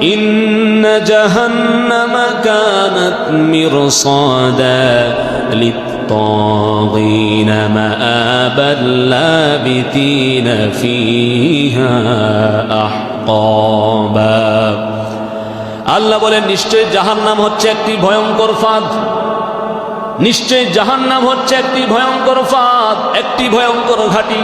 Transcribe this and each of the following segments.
إن جهنم كانت مرصادا للطاغين مآبا لابثين فيها أحقابا আল্লাহ বলেন নিশ্চয় জাহান্নাম হচ্ছে একটি ভয়ঙ্কর ফাঁদ, নিশ্চয় জাহান্নাম হচ্ছে একটি ভয়ঙ্কর ফাঁদ, একটি ভয়ঙ্কর ঘাঁটি,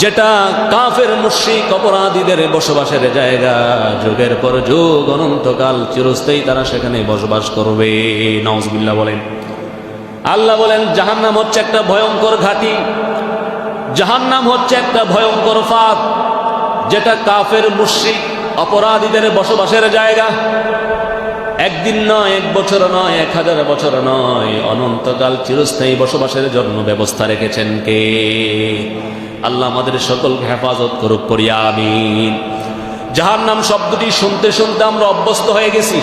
যেটা কাফের মুশরিক অপরাধীদের বসবাসের জায়গা। যুগের পর যুগ অনন্তকাল চিরস্থায়ী তারা সেখানে বসবাস করবে। নাউজুবিল্লাহ বলেন। আল্লাহ বলেন জাহান্নাম হচ্ছে একটা ভয়ঙ্কর ঘাঁটি, জাহান্নাম হচ্ছে একটা ভয়ঙ্কর ফাঁদ, যেটা কাফের মুশরিক অপরাধীদের বসবাসের জায়গা। একদিন নয়, এক বছর নয়, 1000 বছর নয়, অনন্তকাল চিরস্থায়ী বসবাসের জন্য ব্যবস্থা রেখেছেন কে? আল্লাহ আমাদের সকলকে হেফাজত করুক, করি আমিন। জাহান্নাম শব্দটি শুনতে শুনতে আমরা অভ্যস্ত হয়ে গেছি,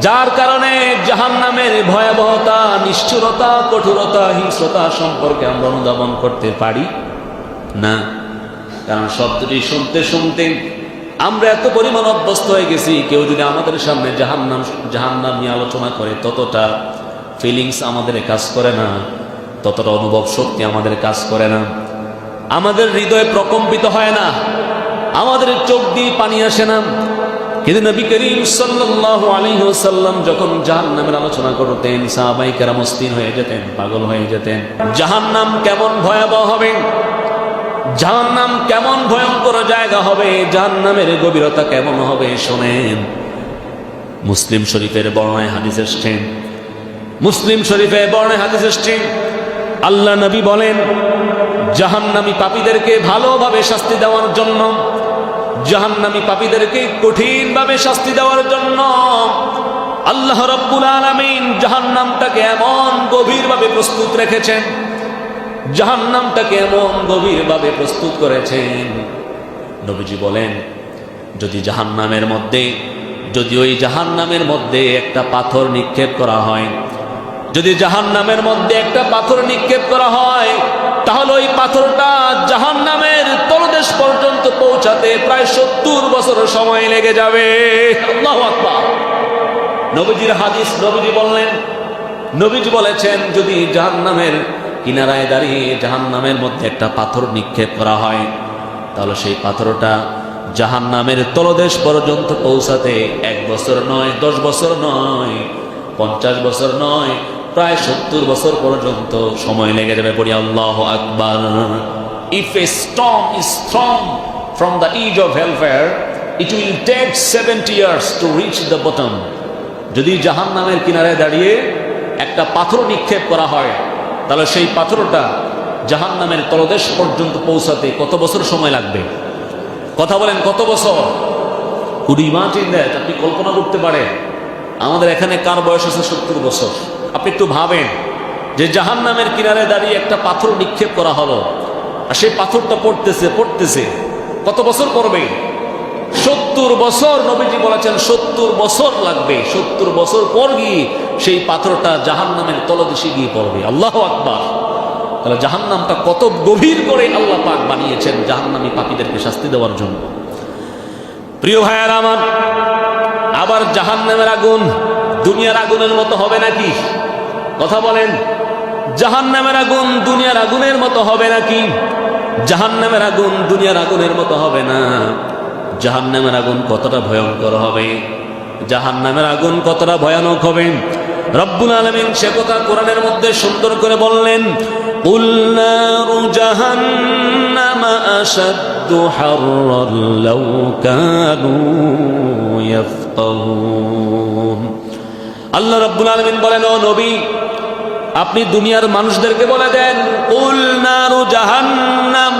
যার কারণে জাহান্নামের ভয়াবহতা, নিষ্ঠুরতা, কঠোরতা, হিংস্রতা সম্পর্কে আমরা অনুধাবন করতে পারি না। কারণ শব্দটি শুনতে শুনতে আমরা এত পরিমাণ অভ্যস্ত হয়ে গেছি, কেউ যদি আমাদের সামনে জাহান্নাম নিয়ে আলোচনা করে ততটা ফিলিংস আমাদের কাজ করে না, ততটা অনুভব শক্তি আমাদের কাজ করে না, আমাদের হৃদয় প্রকম্পিত হয় না, আমাদের চোখ দিয়ে পানি আসে না। কিন্তু নবী করিম সাল্লাল্লাহু আলাইহি ওয়াসাল্লাম যখন জাহান্নামের আলোচনা করতেন, সাহাবায়ে কেরাম অস্থির হয়ে যেতেন, পাগল হয়ে যেতেন। জাহান্নাম কেমন ভয়াবহ হবে, জাহান্নাম কেমন ভয়ঙ্কর জায়গা হবে, জাহান্নামের গভীরতা কেমন হবে শোনেন। মুসলিম শরীফের বর্ণনায় হাদিস এসেছে, মুসলিম শরীফে বর্ণনায় হাদিস এসেছে, আল্লাহ নবী বলেন জাহান্নামী পাপীদেরকে ভালোভাবে শাস্তি দেওয়ার জন্য, জাহান্নামী পাপীদেরকে কঠিনভাবে শাস্তি দেওয়ার জন্য আল্লাহ রাব্বুল আলামিন জাহান্নামটাকে এমন গভীরভাবে প্রস্তুত রেখেছেন, জাহান্নামটাকে এমন গভীরভাবে প্রস্তুত করেছেন। নবীজি বলেন যদি ওই জাহান্নামের মধ্যে একটা পাথর নিক্ষেপ করা হয়, যদি জাহান্নামের মধ্যে একটা পাথর নিক্ষেপ করা হয়, তাহলে ওই পাথরটা জাহান্নামের তলদেশ পর্যন্ত পৌঁছাতে প্রায় 70 বছর সময় লেগে যাবে। আল্লাহু আকবার। নবীজির হাদিস, নবীজি বলেছেন যদি জাহান্নামের কিনারায় দাঁড়িয়ে জাহান্নামের মধ্যে একটা পাথর নিক্ষেপ করা হয়, তাহলে সেই পাথরটা জাহান্নামের তলদেশ পর্যন্ত পৌঁছাতে 1 বছর নয়, 10 বছর নয়, 50 বছর নয়, প্রায় 70 বছর পর্যন্ত সময় লেগে যাবে। পড়ি আল্লাহু আকবার। If a storm is thrown from the edge of hellfire, it will take 70 years to reach the bottom. যদি জাহান্নামের কিনারে দাঁড়িয়ে একটা পাথর নিক্ষেপ করা হয়, তাহলে সেই পাথরটা জাহান্নামের তলদেশ পর্যন্ত পৌঁছাতে কত বছর সময় লাগবে? কথা বলেন, কত বছর? Could you imagine that? আপনি কল্পনা করতে পারেন আমাদের এখানে কার বয়স আছে 70 বছর? আপনি একটু ভাবেন যে জাহান্নামের কিনারে দাঁড়িয়ে একটা পাথর নিক্ষেপ করা হলো, আর সেই পাথরটা পড়তেছে কত বছর পড়বে? 70 বছর। নবীজি বলেছেন 70 বছর লাগবে। 70 বছর পর গিয়ে সেই পাথরটা জাহান্নামের তলদেশে গিয়ে পড়বে। আল্লাহু আকবার। তাহলে জাহান্নামটা কত গভীর করে আল্লাহ পাক বানিয়েছেন জাহান্নামী পাপীদেরকে শাস্তি দেওয়ার জন্য। প্রিয় ভাইয়েরা আমার, আবার জাহান্নামের আগুন দুনিয়ার আগুনের মতো হবে নাকি? কথা বলেন, জাহান্নামের আগুন দুনিয়ার আগুনের মতো হবে নাকি? জাহান্নামের আগুন দুনিয়ার আগুনের মতো হবে না। জাহান্নামের আগুন কতটা ভয়ঙ্কর হবে, জাহান্নামের আগুন কতটা ভয়ানক হবে, রব্বুল আলামিন সে কথা কোরআনের মধ্যে সুন্দর করে বললেন, কুল নারু জাহান্নাম আশাদ্দু হাররান লাউ কানু ইয়াফকাহুন। আল্লাহ রব্বুল আলামিন বলেন, ও নবী আপনি দুনিয়ার মানুষদেরকে বলে দেন, কুল নারু জাহান্নাম,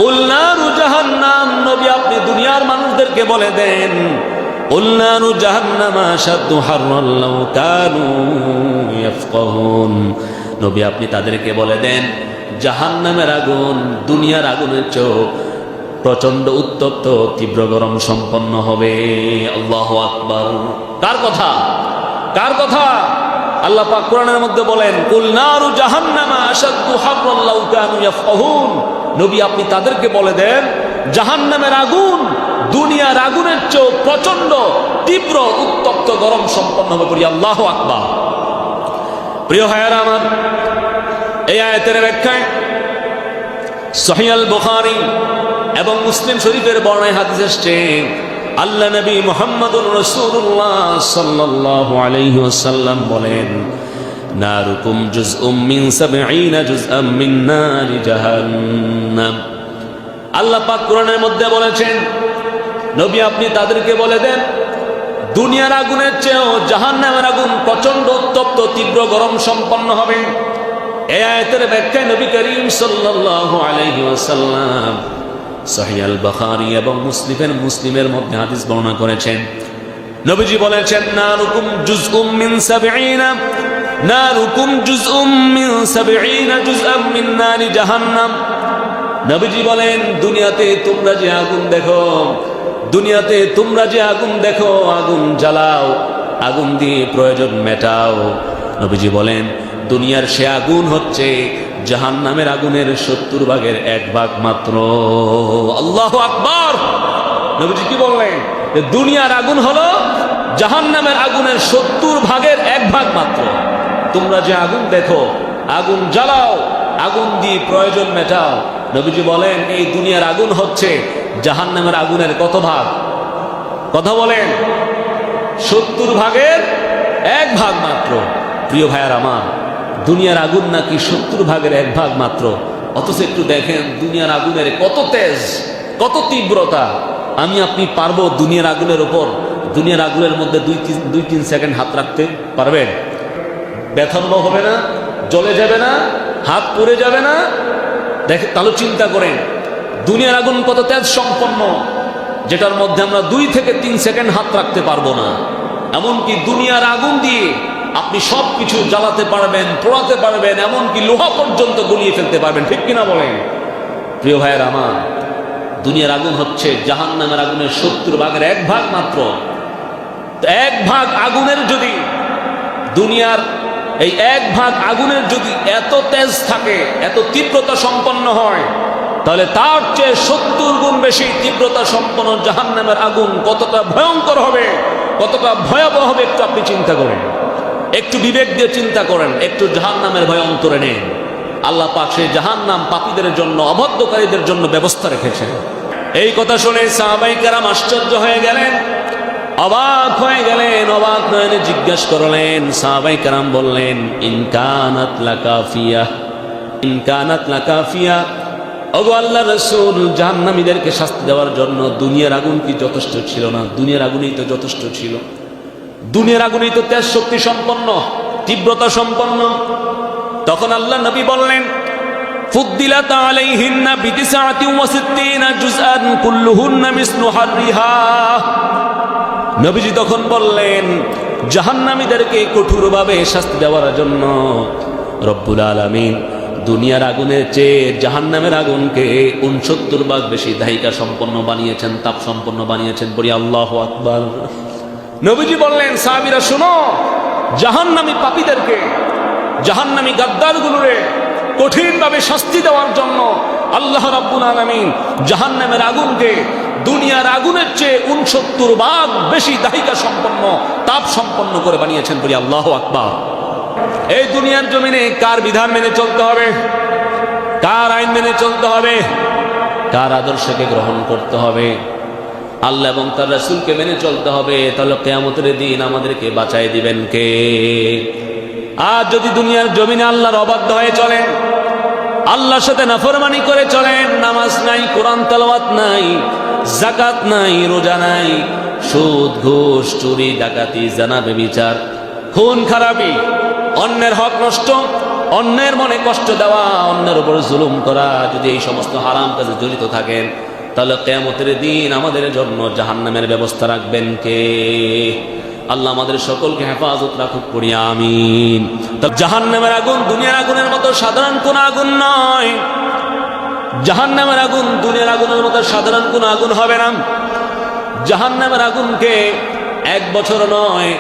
কুল নারু জাহান্নাম। নবী আপনি দুনিয়ার মানুষদেরকে বলে দেন, কুল নারু জাহান্নাম আশাদ্দু হাররান লাউ কানু ইয়াফকাহুন। নবী আপনি তাদেরকে বলে দেন জাহান্নামের আগুন দুনিয়ার আগুনের চেয়ে প্রচন্ড উত্তপ্ত, তীব্র গরম সম্পন্ন হবে। আল্লাহু আকবার। কার কথা? কার কথা? আল্লাহ পাক কোরআনের মধ্যে বলেন, কুল নারু জাহান্নাম আশাদ্দু হাররান লাউ কানু ইয়াফকাহুন। নবী আপনি তাদেরকে বলে দেন জাহান্নামের আগুন দুনিয়ার আগুনের চেয়েও প্রচন্ড তীব্র উত্তপ্ত গরম সম্পন্ন হবে। বলি আল্লাহু আকবার। প্রিয় ভাইয়েরা আমার, এই আয়াতের ব্যাখ্যায় সহিহ আল বুখারী এবং মুসলিম শরীফের বর্ণনায় হাদিস এসেছে, আল্লাহ নবী মুহাম্মদুর রাসূলুল্লাহ সাল্লাল্লাহু আলাইহি ওয়াসাল্লাম বলেন, নারুকুম জুজউম মিন 70 জুজআম মিন নারি জাহান্নাম। আল্লাহ পাক কোরআনের মধ্যে বলেছেন, নবী আপনি তাদেরকে বলে দেন, দুনিয়ার আগুনের চেয়েও জাহান্নামের আগুন প্রচন্ড উত্তপ্ত তীব্র গরম সম্পন্ন হবে। এই আয়াতের ব্যাখ্যায় নবী করিম সাল্লাল্লাহু আলাইহি ওয়াসাল্লাম সহিহ আল বুখারী এবং মুসলিমের মধ্যে হাদিস বর্ণনা করেছেন। নবীজি বলেছেন, নারুকুম জুজউম মিন 70 নারুকুম জুজউম মিন 70 জুজআম মিন নারি জাহান্নাম। নবীজি বলেন, দুনিয়াতে তোমরা যে আগুন দেখো, আগুন জ্বালাও, আগুন দিয়ে প্রয়োজন মেটাও। নবীজি বলেন, দুনিয়ার সে আগুন হচ্ছে জাহান্নামের আগুনের 70 ভাগের 1 ভাগ মাত্র। আল্লাহু আকবার। নবীজি কি বললেন? দুনিয়ার আগুন হলো জাহান্নামের আগুনের 70 ভাগের 1 ভাগ মাত্র। তোমরা যে আগুন দেখো, আগুন জ্বালাও, আগুন দিয়ে প্রয়োজন মেটাও। নবীজি বলেন, এই দুনিয়ার আগুন হচ্ছে জাহান্নামের আগুনের কত ভাগ? কথা বলেন, 70 ভাগের 1 ভাগ মাত্র। প্রিয় ভাইয়ার আমার, দুনিয়ার আগুন নাকি 70 ভাগের 1 ভাগ মাত্র। অথচ একটু দেখেন দুনিয়ার আগুনের কত তেজ, কত তীব্রতা। আমি আপনি পারবো দুনিয়ার আগুনের উপর, দুনিয়ার আগুনের মধ্যে 2-3 সেকেন্ড হাত রাখতে পারবেন? ব্যথা অনুভব হবে না? জ্বলে যাবে না? হাত পুড়ে যাবে না? দেখে তাহলে চিন্তা করেন দুনিয়ার আগুন কত তেজ সম্পন্ন, যেটার মধ্যে আমরা 2-3 সেকেন্ড হাত রাখতে পারবো না। এমনকি দুনিয়ার আগুন দিয়ে আপনি সবকিছু জ্বালাতে পারবেন, পোড়াতে পারবেন, এমনকি লোহা পর্যন্ত গলিয়ে ফেলতে পারবেন। ঠিক কিনা বলেন? প্রিয় ভাইয়ের আমার, দুনিয়ার আগুন হচ্ছে জাহান্নামের আগুনের 70 ভাগের 1 ভাগ মাত্র। 1 ভাগ আগুনের যদি দুনিয়ার এই 1 ভাগ আগুনের যদি এত তেজ থাকে, এত তীব্রতা সম্পন্ন হয়, তাহলে তার চেয়ে 70 গুণ বেশি তীব্রতা সম্পন্ন জাহান্নামের আগুন কতটা ভয়ঙ্কর হবে, কতটা ভয়াবহ হবে একটু আপনি চিন্তা করেন, একটু বিবেক দিয়ে চিন্তা করেন, একটু জাহান্নামের ভয় অন্তরে নেন। আল্লাহ পাক সেই জাহান্নাম পাপীদের জন্য, অবাধ্যকারীদের জন্য ব্যবস্থা রেখেছেন। এই কথা শুনে সাহাবায়ে কেরাম আশ্চর্য হয়ে গেলেন, অবাক হয়ে গেলেন, অবাক হয়ে জিজ্ঞাসা করলেন। সাহাবায়ে কেরাম বললেন, ইন কানাত লাকাফিয়া, ওগো আল্লাহর রাসূল, জাহান্নামীদেরকে শাস্তি দেওয়ার জন্য দুনিয়ার আগুন কি যথেষ্ট ছিল না? দুনিয়ার আগুনই তো যথেষ্ট ছিল। দুনিয়ার আগুনই তো তেজ শক্তি সম্পন্ন, তীব্রতা সম্পন্ন। তখন আল্লাহ নবী বললেন, ফুদ্দিলাত আলাইহিন্না বিতিসআতি ওয়া সিত্তিনা জুজআন কুল্লুহুন্না মিসলু হাররিহা। নবীজি তখন বললেন, জাহান্নামীদেরকে কঠোরভাবে শাস্তি দেওয়ার জন্য রব্বুল আলামিন দুনিয়ার আগুনের চেয়ে জাহান্নামের আগুনকে 69 ভাগ বেশি দাহিকা সম্পন্ন বানিয়েছেন, তাপ সম্পন্ন বানিয়েছেন। বলি আল্লাহু আকবার। নবীজি বললেন, সাহাবীরা শুনো, জাহান্নামী পাপীদেরকে, জাহান্নামী গাদ্দারগুলোরে কঠিনভাবে শাস্তি দেওয়ার জন্য আল্লাহ রাব্বুল আলামিন জাহান্নামের আগুনকে দুনিয়ার আগুনের চেয়ে 69 ভাগ বেশি দাহিকা সম্পন্ন, তাপ সম্পন্ন করে বানিয়েছেন। বলি আল্লাহু আকবার। এই দুনিয়ার জমিনে কার বিধান মেনে চলতে হবে, কার আইন মেনে চলতে হবে, কার আদর্শকে গ্রহণ করতে হবে? আল্লাহ এবং তার রাসূলকে মেনে চলতে হবে। তাহলে কিয়ামতের দিন আমাদেরকে বাঁচাই দিবেন কে? আর যদি দুনিয়ার জমিনে আল্লাহর অবাধ্য হয়ে চলেন, আল্লাহর সাথে নাফরমানি করে চলেন, নামাজ নাই, কোরআন তেলাওয়াত নাই, যাকাত নাই, রোজা নাই, সুদ, ঘুষ, চুরি, ডাকাতি, জানা, ব্যভিচার, খুন খারাপি, অন্যের হক নষ্ট, অন্যের মনে কষ্ট দেওয়া, অন্যের উপর জুলুম করা, যদি এই সমস্ত হারাম কাজে জড়িত থাকেন, তাহলে কিয়ামতের দিন আমাদের জন্য জাহান্নামের ব্যবস্থা রাখবেন কে? আল্লাহ আমাদের সকলকে হেফাজত রাখুক, পড়ি আমিন। জাহান্নামের আগুন দুনিয়ার আগুনের মতো সাধারণ কোন আগুন নয়। জাহান্নামের আগুন দুনিয়ার আগুনের মতো সাধারণ কোন আগুন হবে না। জাহান্নামের আগুনকে 1 বছর নয়,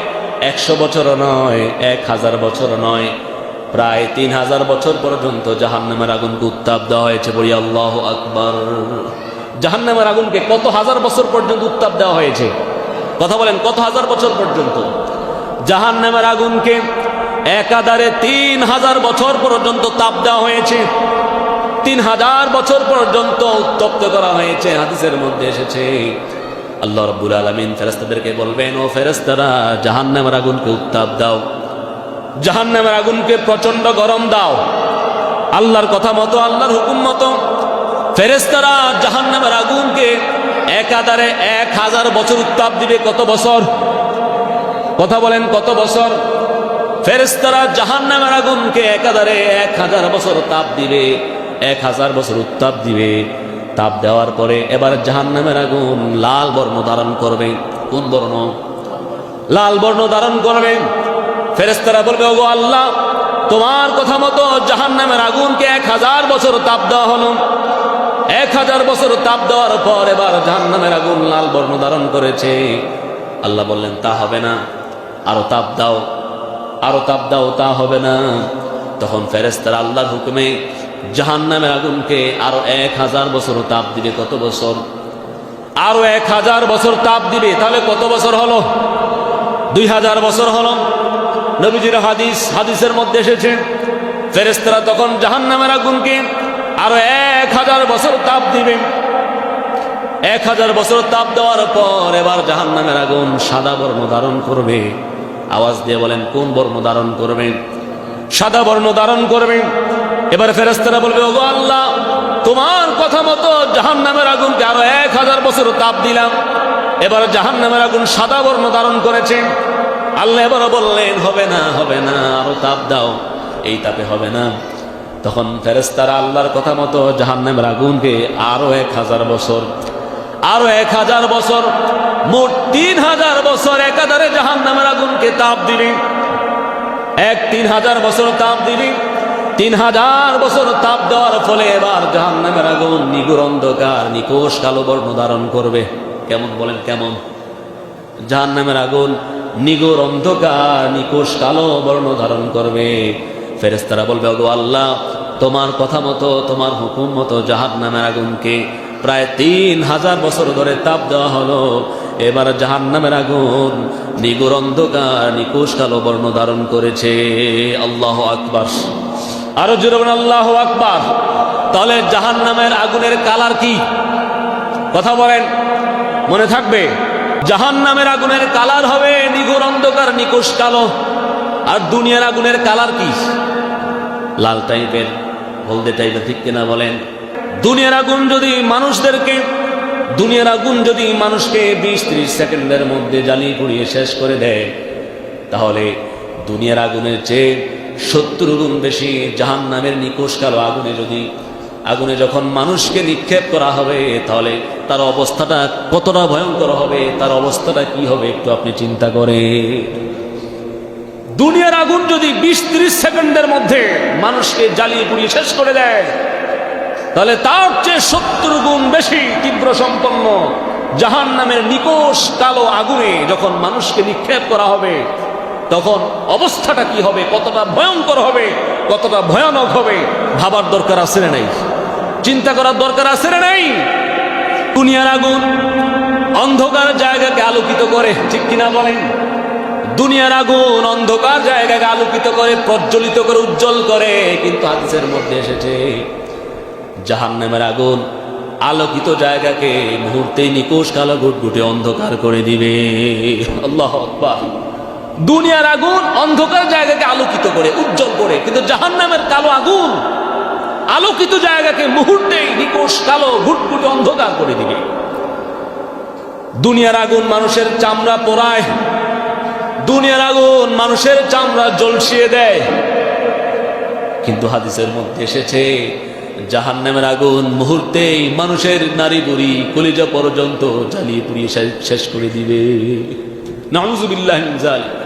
100 বছর নয়, 1000 বছর নয়, প্রায় 3000 বছর পর্যন্ত জাহান্নামের আগুনকে উত্তাপ দেওয়া হয়েছে। বলি আল্লাহু আকবার। জাহান্নামের আগুনকে কত হাজার বছর পর্যন্ত উত্তাপ দেওয়া হয়েছে? কথা বলেন, কত হাজার বছর পর্যন্ত? জাহান্নামের আগুনকে একাধারে 3000 বছর পর্যন্ত তাপ দেওয়া হয়েছে। 3000 বছর পর্যন্ত উত্তপ্ত করা হয়েছে। হাদিসের মধ্যে এসেছে আল্লাহ রাব্বুল আলামিন ফেরেশতাদেরকে বলবেন, ও ফেরেশতারা, জাহান্নামের আগুনকে উত্তাপ দাও, জাহান্নামের আগুনকে প্রচন্ড গরম দাও। আল্লাহর কথা মতো, আল্লাহর হুকুম মতো ফেরেশতারা জাহান্নামের আগুনকে একাধারে 1000 বছর উত্তাপ দিবে। কত বছর? কথা বলেন, কত বছর? ফেরেশতারা জাহান্নামের আগুনকে একাধারে 1000 বছর তাপ দিবে, 1000 বছর উত্তাপ দিবে। তাপ দেওয়ার পরে এবার জাহান্নামের আগুন লাল বর্ণ ধারণ করবে। কোন বর্ণ? লাল বর্ণ ধারণ করবে। ফেরেশতারা বলবে, ওগো আল্লাহ, তোমার কথা মতো জাহান্নামের আগুনকে 1000 বছর তাপ দেওয়া হলো। 1000 বছর তাপ দেওয়ার পর এবার জাহান্নামের আগুন লাল বর্ণ ধারণ করেছে। আল্লাহ বললেন, তা হবে না, আরো তাপ দাও, আরো তাপ দাও, তা হবে না। তখন ফেরেশতারা আল্লাহর হুকুমে জাহান্নামের আগুনকে আরো 1000 বছর তাপ দিবে। কত বছর? আরো 1000 বছর তাপ দিবে। তাহলে কত বছর হলো? 2000 বছর হলো। নবীজির হাদিসের মধ্যে এসেছে ফেরেশতারা তখন জাহান্নামের আগুনকে আরো 1000 বছর তাপ দিবে। 1000 বছর তাপ দেওয়ার পর এবার জাহান্নামের আগুন সাদা বর্ণ ধারণ করবে। আওয়াজ দিয়ে বলেন, কোন বর্ণ ধারণ করবে? সাদা বর্ণ ধারণ করবে। এবার ফেরেশতারা বলবে, ওগো আল্লাহ, তোমার কথা মতো জাহান্নামের আগুনকে আরো 1000 বছর তাপ দিলাম, এবার জাহান্নামের আগুন সাদা বর্ণ ধারণ করেছে। আল্লাহ এবার বললেন, হবে না, হবে না, আরো তাপ দাও, এই তাপে হবে না। তখন ফেরেশতারা আল্লাহর কথা মতো জাহান্নামের আগুনকে আরো 1000 বছর, আরো 1000 বছর, মোট 3000 বছর একাধারে জাহান্নামের আগুনকে তাপ দিবে। 3000 বছর তাপ দিবে। 3000 বছর তাপ দেওয়ার ফলে এবার জাহান্নামের আগুন নিগুড় অন্ধকার নিকোষ কালো বর্ণ ধারণ করবে। কেমন বলেন, কেমন? জাহান্নামের আগুন নিগুড় অন্ধকার নিকোষ কালো বর্ণ ধারণ করবে। ফেরেশতারা বলবে, ওগো আল্লাহ, তোমার কথা মতো, তোমার হুকুম মতো জাহান্নামের আগুনকে প্রায় 3000 বছর ধরে তাপ দেওয়া হলো। এবার জাহান্নামের আগুন নিগুড় অন্ধকার নিকোষ কালো বর্ণ ধারণ করেছে। আল্লাহু আকবার। আরো জোরে বলেন, আল্লাহু আকবার। তাহলে জাহান্নামের আগুনের কালার কি? কথা বলেন, মনে থাকবে? জাহান্নামের আগুনের কালার হবে নিগুড় অন্ধকার নিকোষ কালো। আর দুনিয়ার আগুনের কালার কি? লাল টাইপের, হলদে টাইপের, ঠিক কিনা বলেন? দুনিয়ার আগুন যদি মানুষকে 20-30 সেকেন্ডের মধ্যে জ্বালিয়ে পুড়িয়ে শেষ করে দেয়, তাহলে দুনিয়ার আগুনের চেয়ে 70 গুণ বেশি জাহান্নামের নিকোষ কালো আগুনে যখন মানুষকে নিক্ষেপ করা হবে, তাহলে তার অবস্থাটা কতটা ভয়ঙ্কর হবে, তার অবস্থাটা কি হবে একটু আপনি চিন্তা করে। দুনিয়ার আগুন যদি 20-30 সেকেন্ডের মধ্যে মানুষকে জ্বালিয়ে পুড়িয়ে শেষ করে দেয়, তাহলে তার চেয়ে 70 গুণ বেশি তীব্র সম্পন্ন জাহান্নামের নিকোষ কালো আগুনে যখন মানুষকে নিক্ষেপ করা হবে, তখন অবস্থাটা কি হবে, কতটা ভয়ঙ্কর হবে, কতটা ভয়ানক হবে, ভাবার দরকার আছে না নাই? চিন্তা করার দরকার আছে না নাই? দুনিয়ার আগুন অন্ধকার জায়গাকে আলোকিত করে, ঠিক কিনা বলেন? দুনিয়ার আগুন অন্ধকার জায়গাকে আলোকিত করে, প্রজ্বলিত করে, উজ্জ্বল করে। কিন্তু হাদিসের মধ্যে এসেছে জাহান্নামের আগুন আলোকিত জায়গাকে মুহূর্তেই নিকোষ কালো ঘুটঘুটে অন্ধকার করে দিবে। আল্লাহু আকবার। দুনিয়ার আগুন অন্ধকার জায়গাকে আলোকিত করে, উজ্জ্বল করে, কিন্তু জাহান্নামের কালো আগুন আলোকিত জায়গাকে মুহূর্তেই নিকোষ কালো ঘুটঘুটে অন্ধকার করে দিবে। দুনিয়ার আগুন মানুষের চামড়া পোড়ায়, দুনিয়ার আগুন মানুষের চামড়া জ্বলসিয়ে দেয়, কিন্তু হাদিসের মধ্যে এসেছে জাহান্নামের আগুন মুহূর্তেই মানুষের নারী বুড়ি কলিজা পর্যন্ত জ্বালিয়ে পুড়িয়ে শেষ করে দিবে। নাউযুবিল্লাহি মিন যালিক।